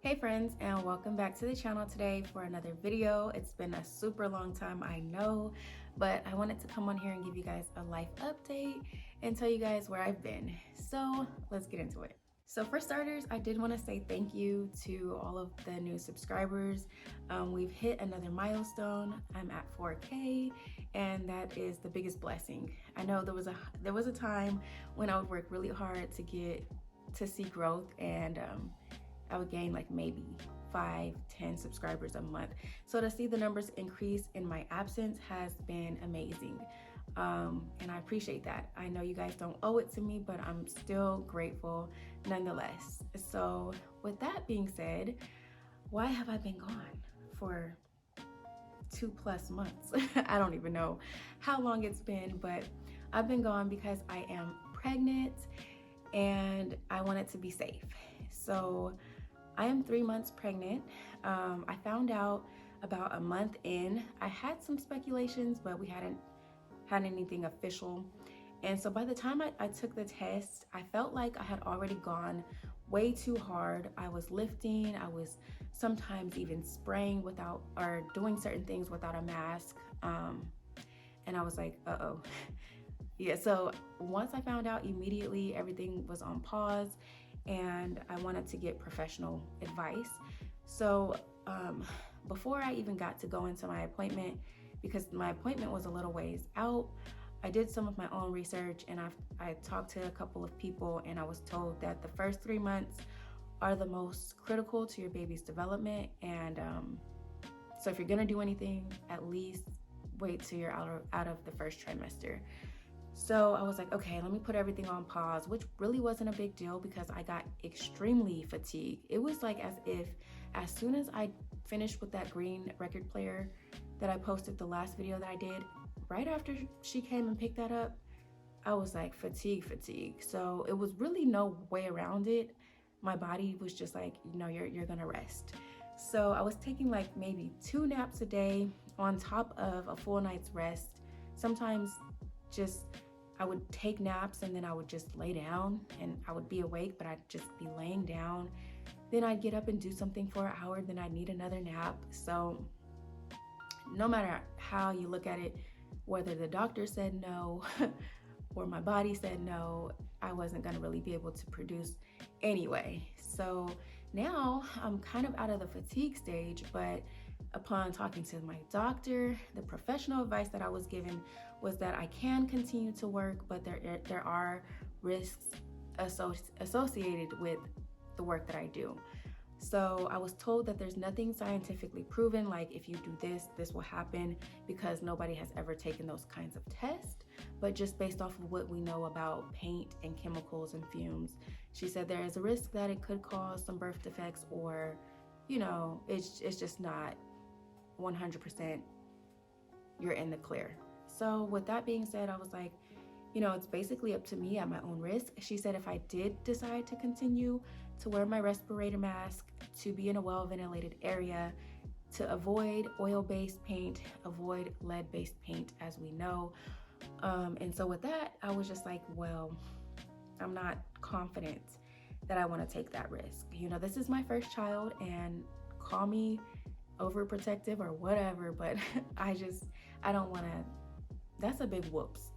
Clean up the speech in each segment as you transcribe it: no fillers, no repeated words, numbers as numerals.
Hey friends, and welcome back to the channel today for another video. It's been a super long time, I know, but I wanted to come on here and give you guys a life update and tell you guys where I've been. So let's get into it. So for starters, I did want to say thank you to all of the new subscribers. We've hit another milestone. I'm at 4K, and that is the biggest blessing. I know there was a time when I would work really hard to see growth, and I would gain like maybe 5-10 subscribers a month. So to see the numbers increase in my absence has been amazing. And I appreciate that. I know you guys don't owe it to me, but I'm still grateful nonetheless. So with that being said, why have I been gone for 2+ months? I don't even know how long it's been, but I've been gone because I am pregnant and I want it to be safe. So I am 3 months pregnant. I found out about a month in. I had some speculations, but we hadn't had anything official. And so by the time I took the test, I felt like I had already gone way too hard. I was lifting, I was sometimes even spraying without, or doing certain things without a mask. And I was like, uh-oh. Yeah, so once I found out, immediately everything was on pause and I wanted to get professional advice. So before I even got to go into my appointment, because my appointment was a little ways out, I did some of my own research and I talked to a couple of people, and I was told that the first 3 months are the most critical to your baby's development. And so if you're gonna do anything, at least wait till you're out of the first trimester. So I was like, okay, let me put everything on pause, which really wasn't a big deal because I got extremely fatigued. It was like as if as soon as I finished with that green record player that I posted the last video that I did, right after she came and picked that up, I was like fatigue. So it was really no way around it. My body was just like, you're gonna rest. So I was taking like maybe 2 naps a day on top of a full night's rest. Sometimes I would take naps and then I would just lay down and I would be awake, but I'd just be laying down. Then I'd get up and do something for an hour, then I'd need another nap. So no matter how you look at it, whether the doctor said no or my body said no, I wasn't gonna really be able to produce anyway. So now I'm kind of out of the fatigue stage, but upon talking to my doctor, the professional advice that I was given was that I can continue to work, but there are risks associated with the work that I do. So I was told that there's nothing scientifically proven, like if you do this, this will happen, because nobody has ever taken those kinds of tests, but just based off of what we know about paint and chemicals and fumes. She said there is a risk that it could cause some birth defects, or, it's just not 100% you're in the clear. So with that being said, I was like, it's basically up to me at my own risk. She said if I did decide to continue to wear my respirator mask, to be in a well-ventilated area, to avoid oil-based paint, avoid lead-based paint, as we know. And so with that, I was just like, well, I'm not confident that I want to take that risk. This is my first child, and call me overprotective or whatever, but I don't want to, that's a big whoops.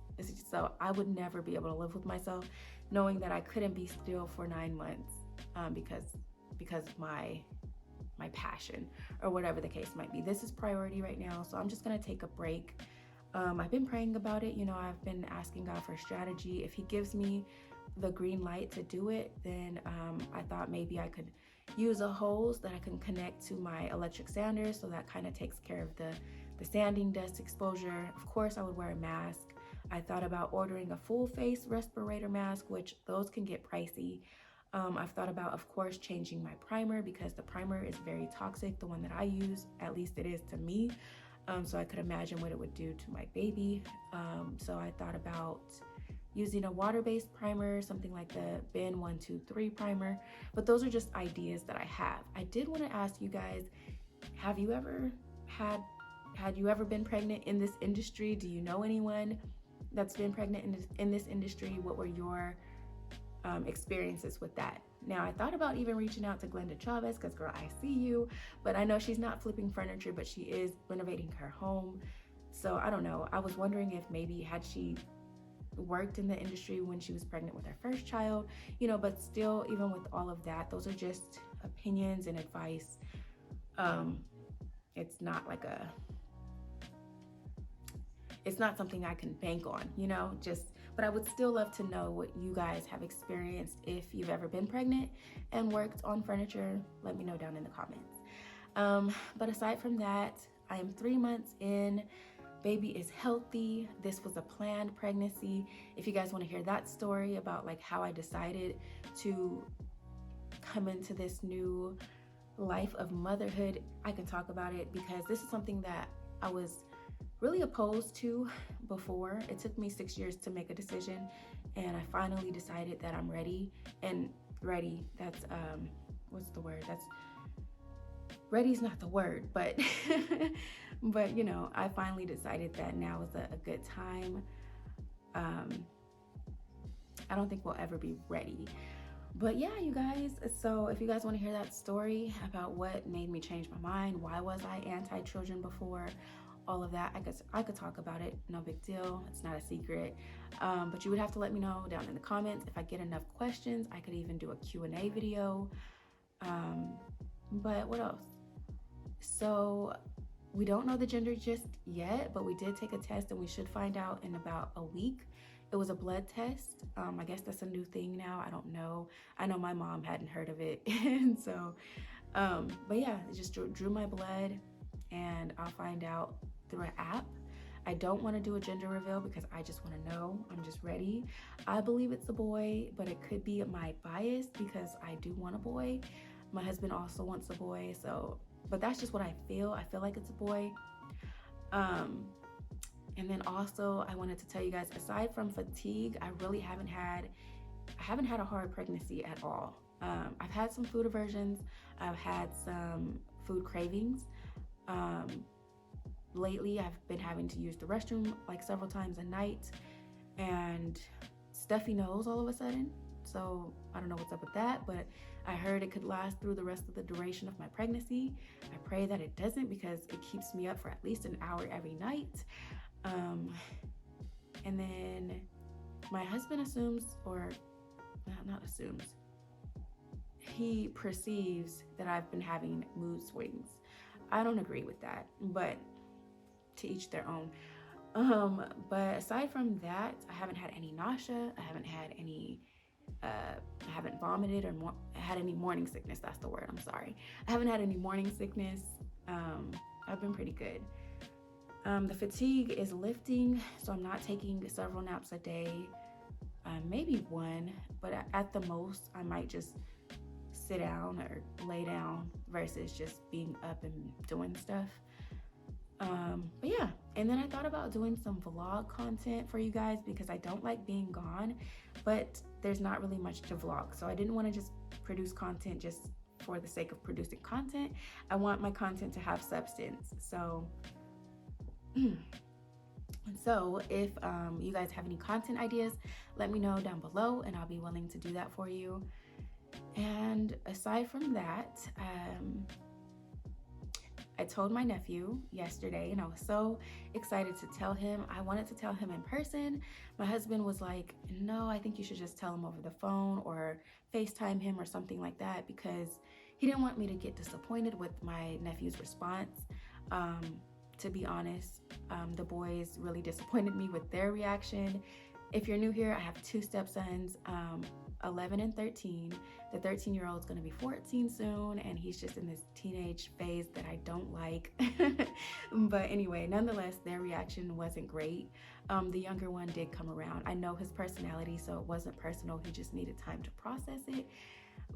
So I would never be able to live with myself knowing that I couldn't be still for 9 months because of my passion or whatever the case might be. This is priority right now, so I'm just gonna take a break. I've been praying about it. I've been asking God for strategy. If he gives me the green light to do it, then I thought maybe I could use a hose that I can connect to my electric sander, so that kind of takes care of the sanding dust exposure. Of course, I would wear a mask. I thought about ordering a full face respirator mask, which those can get pricey. I've thought about, of course, changing my primer, because the primer is very toxic, the one that I use, at least it is to me. So I could imagine what it would do to my baby. So I thought about using a water-based primer, something like the Ben 123 primer, but those are just ideas that I have. I did want to ask you guys, have you ever been pregnant in this industry? Do you know anyone that's been pregnant in this industry? What were your experiences with that? Now, I thought about even reaching out to Glenda Chavez because, girl, I see you, but I know she's not flipping furniture, but she is renovating her home. So I don't know. I was wondering if maybe had she worked in the industry when she was pregnant with her first child, but still, even with all of that, those are just opinions and advice. It's not like it's not something I can bank on, but I would still love to know what you guys have experienced. If you've ever been pregnant and worked on furniture, let me know down in the comments. But aside from that, I am 3 months in. Baby is healthy. This was a planned pregnancy. If you guys want to hear that story about like how I decided to come into this new life of motherhood, I can talk about it, because this is something that I was really opposed to before. It took me 6 years to make a decision, and I finally decided that I'm ready. And ready, that's what's the word? That's ready's not the word, but but I finally decided that now is a good time. I don't think we'll ever be ready. But yeah, you guys, so if you guys want to hear that story about what made me change my mind, why was I anti-children before, all of that, I could talk about it. No big deal. It's not a secret. But you would have to let me know down in the comments. If I get enough questions, I could even do a Q&A video. But what else? So we don't know the gender just yet, but we did take a test and we should find out in about a week. It was a blood test. I guess that's a new thing now. I don't know. I know my mom hadn't heard of it. And so, but yeah, it just drew my blood, and I'll find out through an app. I don't want to do a gender reveal because I just want to know. I'm just ready. I believe it's a boy, but it could be my bias because I do want a boy. My husband also wants a boy, but that's just what I feel. I feel like it's a boy. And then also I wanted to tell you guys, aside from fatigue, I haven't had a hard pregnancy at all. I've had some food aversions. I've had some food cravings. Lately, I've been having to use the restroom like several times a night, and stuffy nose all of a sudden. So I don't know what's up with that, but I heard it could last through the rest of the duration of my pregnancy. I pray that it doesn't, because it keeps me up for at least an hour every night. And then my husband assumes, or not assumes, he perceives that I've been having mood swings. I don't agree with that, but to each their own. But aside from that, I haven't had any nausea. I haven't had any, I haven't vomited or had any morning sickness. That's the word. I'm sorry. I haven't had any morning sickness. I've been pretty good. The fatigue is lifting, so I'm not taking several naps a day, maybe one, but at the most, I might just sit down or lay down versus just being up and doing stuff. But yeah, and then I thought about doing some vlog content for you guys because I don't like being gone, but there's not really much to vlog. So I didn't want to just produce content just for the sake of producing content. I want my content to have substance. So if you guys have any content ideas, let me know down below and I'll be willing to do that for you. And aside from that, I told my nephew yesterday, and I was so excited to tell him. I wanted to tell him in person. My husband was like, no, I think you should just tell him over the phone or FaceTime him or something like that, because he didn't want me to get disappointed with my nephew's response. To be honest, the boys really disappointed me with their reaction. If you're new here, I have two stepsons, 11 and 13. The 13-year-old is going to be 14 soon, and he's just in this teenage phase that I don't like. But anyway, nonetheless, their reaction wasn't great. The younger one did come around. I know his personality, so it wasn't personal. He just needed time to process it.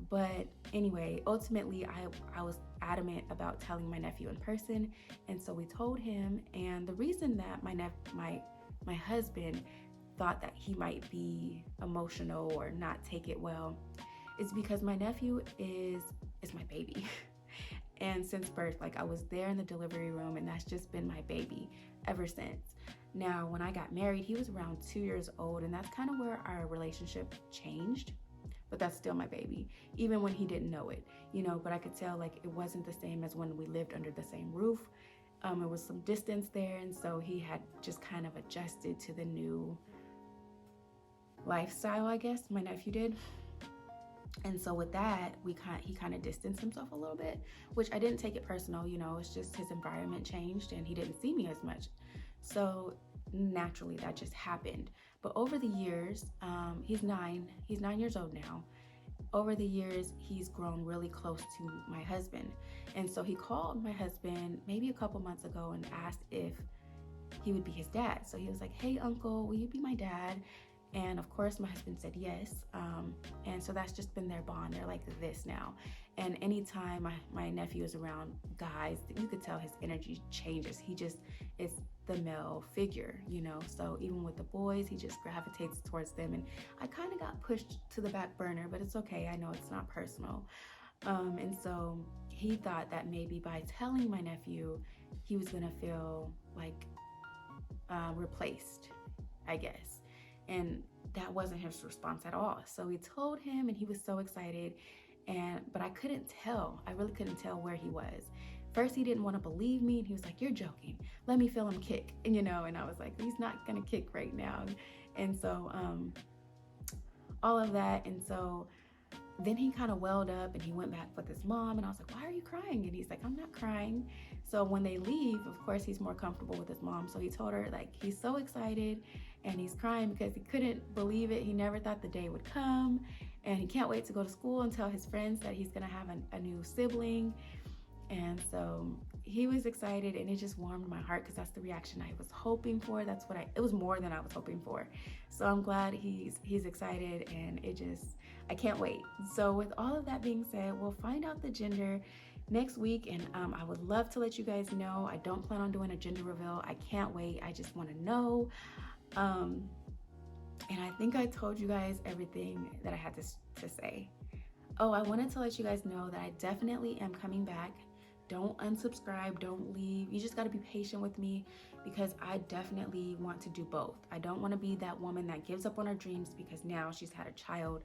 But anyway, ultimately, I was adamant about telling my nephew in person, and so we told him. And the reason that my husband thought that he might be emotional or not take it well is because my nephew is my baby. And since birth, like, I was there in the delivery room, and that's just been my baby ever since. Now, when I got married, he was around 2 years old, and that's kind of where our relationship changed but that's still my baby, even when he didn't know it, you know. But I could tell like it wasn't the same as when we lived under the same roof. There was some distance there, and so he had just kind of adjusted to the new lifestyle, I guess, my nephew did. And so with that, he kind of distanced himself a little bit, which I didn't take it personal, you know. It's just his environment changed and he didn't see me as much. So naturally that just happened. But over the years, he's 9 years old now. Over the years, he's grown really close to my husband. And so he called my husband maybe a couple months ago and asked if he would be his dad. So he was like, "Hey, uncle, will you be my dad?" And of course, my husband said yes. And so that's just been their bond. They're like this now. And anytime my nephew is around guys, you could tell his energy changes. He just is the male figure, you know. So even with the boys, he just gravitates towards them. And I kind of got pushed to the back burner, but it's okay. I know it's not personal. And so he thought that maybe by telling my nephew, he was going to feel like replaced, I guess. And that wasn't his response at all. So we told him and he was so excited. But I couldn't tell. I really couldn't tell where he was. First, he didn't want to believe me. And he was like, "You're joking. Let me feel him kick." And, you know, and I was like, he's not going to kick right now. And so all of that. And so then he kind of welled up and he went back with his mom. And I was like, "Why are you crying?" And he's like, "I'm not crying." So when they leave, of course, he's more comfortable with his mom. So he told her, like, he's so excited and he's crying because he couldn't believe it. He never thought the day would come. And he can't wait to go to school and tell his friends that he's going to have a new sibling. And so he was excited and it just warmed my heart because that's the reaction I was hoping for. It was more than I was hoping for. So I'm glad he's excited and I can't wait. So with all of that being said, we'll find out the gender next week. And I would love to let you guys know. I don't plan on doing a gender reveal. I can't wait. I just want to know. And I think I told you guys everything that I had to say. Oh, I wanted to let you guys know that I definitely am coming back. Don't unsubscribe, don't leave. You just got to be patient with me because I definitely want to do both. I don't want to be that woman that gives up on her dreams because now she's had a child.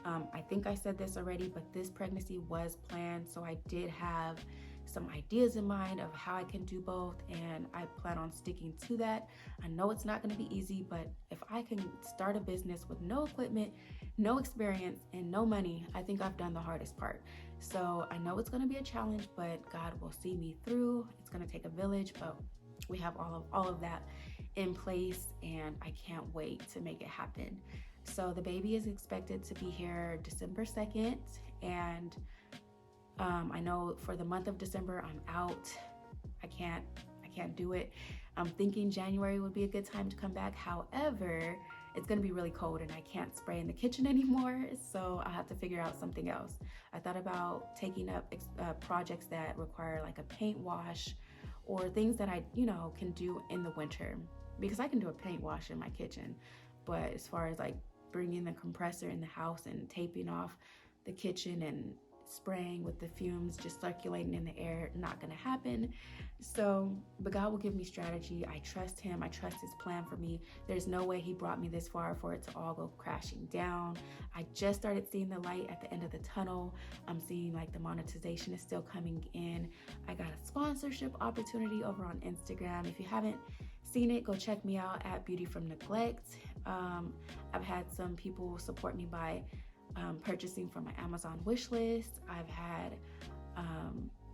I think I said this already, but this pregnancy was planned. So I did have some ideas in mind of how I can do both, and I plan on sticking to that. I know it's not going to be easy, but if I can start a business with no equipment, no experience, and no money, I think I've done the hardest part. So I know it's going to be a challenge, but God will see me through. It's going to take a village, but we have all of that in place, and I can't wait to make it happen. So the baby is expected to be here December 2nd, and I know for the month of December, I'm out. I can't do it. I'm thinking January would be a good time to come back. However, it's gonna be really cold and I can't spray in the kitchen anymore. So I'll have to figure out something else. I thought about taking up projects that require like a paint wash or things that I, can do in the winter, because I can do a paint wash in my kitchen. But as far as like bringing the compressor in the house and taping off the kitchen and spraying with the fumes just circulating in the air, not gonna happen. So, but God will give me strategy. I trust him. I trust his plan for me. There's no way he brought me this far for it to all go crashing down. I just started seeing the light at the end of the tunnel. I'm seeing like the monetization is still coming in. I got a sponsorship opportunity over on Instagram. If you haven't seen it, go check me out at Beauty from Neglect. I've had some people support me by purchasing from my Amazon wish list. I've had,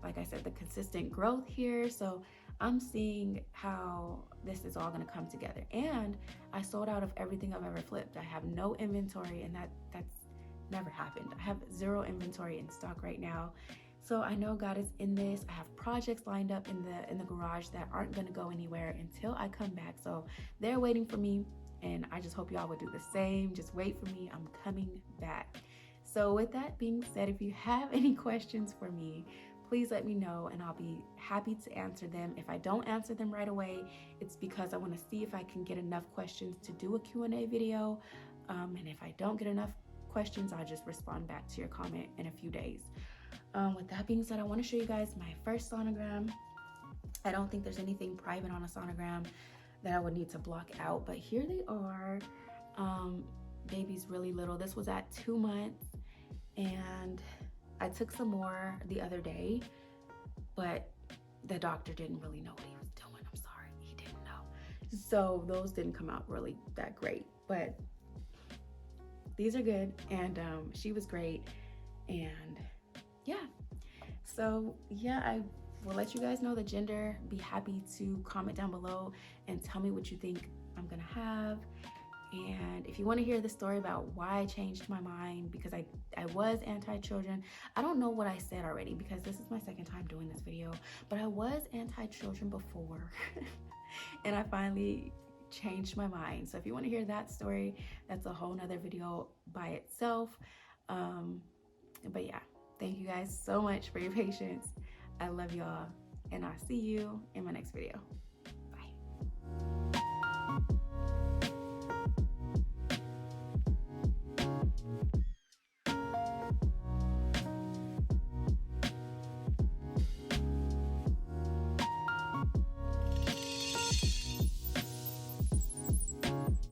like I said, the consistent growth here. So I'm seeing how this is all going to come together. And I sold out of everything I've ever flipped. I have no inventory, and that's never happened. I have 0 inventory in stock right now. So I know God is in this. I have projects lined up in the garage that aren't going to go anywhere until I come back. So they're waiting for me. And I just hope y'all would do the same. Just wait for me. I'm coming back. So with that being said, if you have any questions for me, please let me know and I'll be happy to answer them. If I don't answer them right away, it's because I want to see if I can get enough questions to do a Q&A video. And if I don't get enough questions, I'll just respond back to your comment in a few days. With that being said, I want to show you guys my first sonogram. I don't think there's anything private on a sonogram that I would need to block out, but here they are. baby's really little. This was at 2 months, and I took some more the other day, but the doctor didn't really know what he was doing. I'm sorry, he didn't know. So those didn't come out really that great, but these are good. And she was great. And yeah, so yeah, I will let you guys know the gender. Be happy to comment down below and tell me what you think I'm gonna have. And if you want to hear the story about why I changed my mind, because I was anti-children. I don't know what I said already because this is my second time doing this video, but I was anti-children before and I finally changed my mind. So if you want to hear that story, that's a whole nother video by itself. But yeah, thank you guys so much for your patience. I love y'all, and I'll see you in my next video.